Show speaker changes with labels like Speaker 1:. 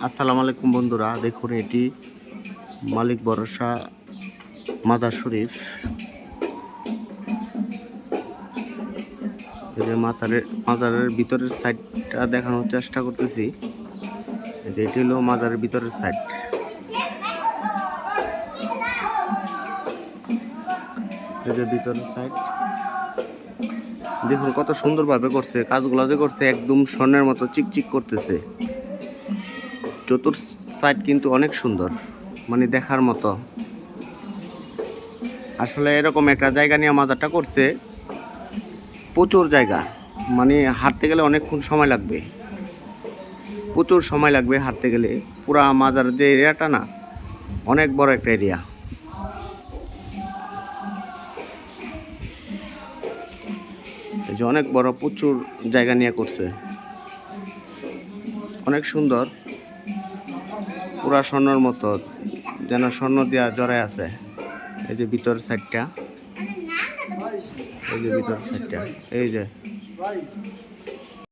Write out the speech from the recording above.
Speaker 1: আসসালামু আলাইকুম বন্ধুরা, দেখুন এটি মালিক ভরসা মাজার শরীফ। মাজারের ভিতরের সাইডটা দেখানোর চেষ্টা করতেছি, যে এটি হলো মাজারের ভিতরের সাইড। এই যে ভিতরের সাইড দেখুন কত সুন্দরভাবে করছে, কাজগুলো যে করছে একদম স্বর্ণের মতো চিকচিক করতেছে। চতুর সাইড কিন্তু অনেক সুন্দর, মানে দেখার মতো। আসলে এরকম একটা জায়গা নিয়ে মাজারটা করছে, প্রচুর জায়গা, মানে হাঁটতে গেলে অনেকক্ষণ সময় লাগবে, প্রচুর সময় লাগবে হাঁটতে গেলে। পুরা মাজার যে এরিয়াটা না, অনেক বড় একটা এরিয়া। এই যে অনেক বড়, প্রচুর জায়গা নিয়ে করছে, অনেক সুন্দর, পুরা স্বর্ণের মতো, যেন স্বর্ণ দিয়া জড়ায় আছে। এই যে ভিতর সাইডটা, এই যে ভিতর সাইডটা, এই যে